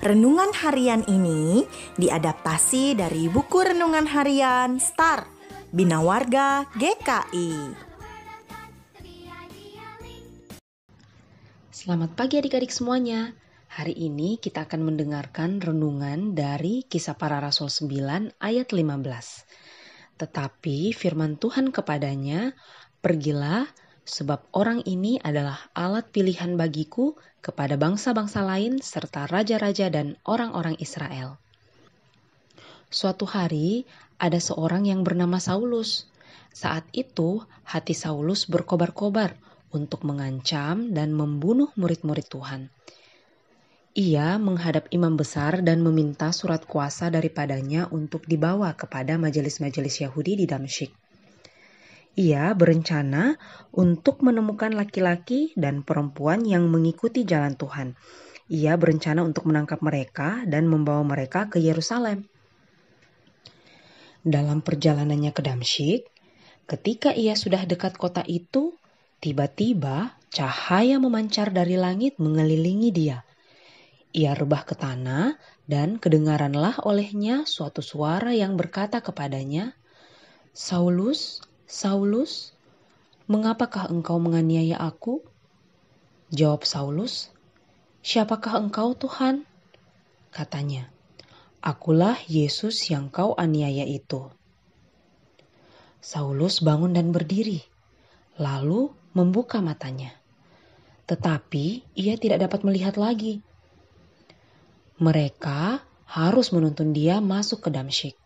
Renungan harian ini diadaptasi dari buku renungan harian Star Bina Warga GKI. Selamat pagi adik-adik semuanya. Hari ini kita akan mendengarkan renungan dari Kisah Para Rasul 9 ayat 15. Tetapi firman Tuhan kepadanya, "Pergilah, sebab orang ini adalah alat pilihan bagiku kepada bangsa-bangsa lain serta raja-raja dan orang-orang Israel." Suatu hari ada seorang yang bernama Saulus. Saat itu hati Saulus berkobar-kobar untuk mengancam dan membunuh murid-murid Tuhan. Ia menghadap imam besar dan meminta surat kuasa daripadanya untuk dibawa kepada majelis-majelis Yahudi di Damsyik. Ia berencana untuk menemukan laki-laki dan perempuan yang mengikuti jalan Tuhan. Ia berencana untuk menangkap mereka dan membawa mereka ke Yerusalem. Dalam perjalanannya ke Damsyik, ketika ia sudah dekat kota itu, tiba-tiba cahaya memancar dari langit mengelilingi dia. Ia rebah ke tanah dan kedengaranlah olehnya suatu suara yang berkata kepadanya, "Saulus, Saulus, mengapakah engkau menganiaya aku?" Jawab Saulus, "Siapakah engkau, Tuhan?" Katanya, "Akulah Yesus yang kau aniaya itu." Saulus bangun dan berdiri, lalu membuka matanya. Tetapi ia tidak dapat melihat lagi. Mereka harus menuntun dia masuk ke Damsyik.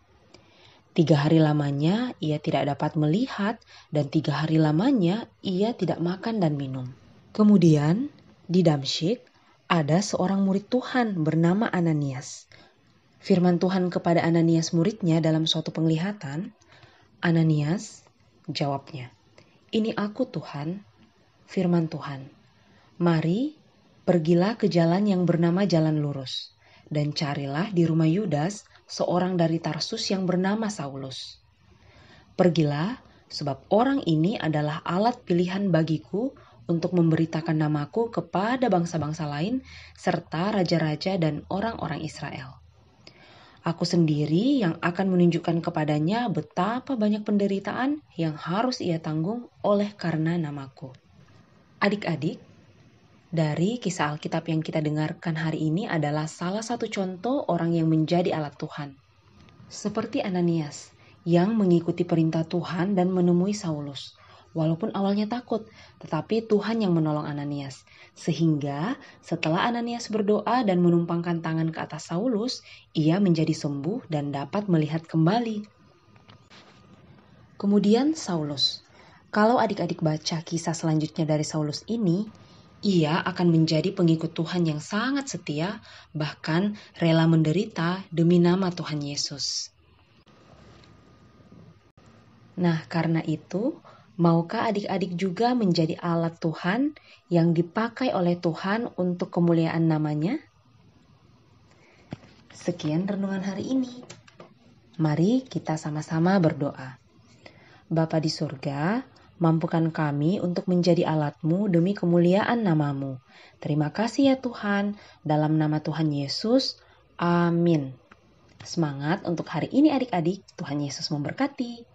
3 hari lamanya ia tidak dapat melihat dan 3 hari lamanya ia tidak makan dan minum. Kemudian di Damsyik ada seorang murid Tuhan bernama Ananias. Firman Tuhan kepada Ananias muridnya dalam suatu penglihatan, "Ananias," jawabnya, "Ini aku Tuhan." Firman Tuhan, "Mari, pergilah ke jalan yang bernama Jalan Lurus, dan carilah di rumah Yudas seorang dari Tarsus yang bernama Saulus. Pergilah, sebab orang ini adalah alat pilihan bagiku untuk memberitakan namaku kepada bangsa-bangsa lain serta raja-raja dan orang-orang Israel. Aku sendiri yang akan menunjukkan kepadanya betapa banyak penderitaan yang harus ia tanggung oleh karena namaku." Adik-adik, dari kisah Alkitab yang kita dengarkan hari ini adalah salah satu contoh orang yang menjadi alat Tuhan. Seperti Ananias yang mengikuti perintah Tuhan dan menemui Saulus. Walaupun awalnya takut, tetapi Tuhan yang menolong Ananias. Sehingga setelah Ananias berdoa dan menumpangkan tangan ke atas Saulus, ia menjadi sembuh dan dapat melihat kembali. Kemudian Saulus. Kalau adik-adik baca kisah selanjutnya dari Saulus ini, ia akan menjadi pengikut Tuhan yang sangat setia, bahkan rela menderita demi nama Tuhan Yesus. Nah, karena itu, maukah adik-adik juga menjadi alat Tuhan yang dipakai oleh Tuhan untuk kemuliaan namanya? Sekian renungan hari ini. Mari kita sama-sama berdoa. Bapa di surga, mampukan kami untuk menjadi alat-Mu demi kemuliaan nama-Mu. Terima kasih ya Tuhan, dalam nama Tuhan Yesus, amin. Semangat untuk hari ini adik-adik, Tuhan Yesus memberkati.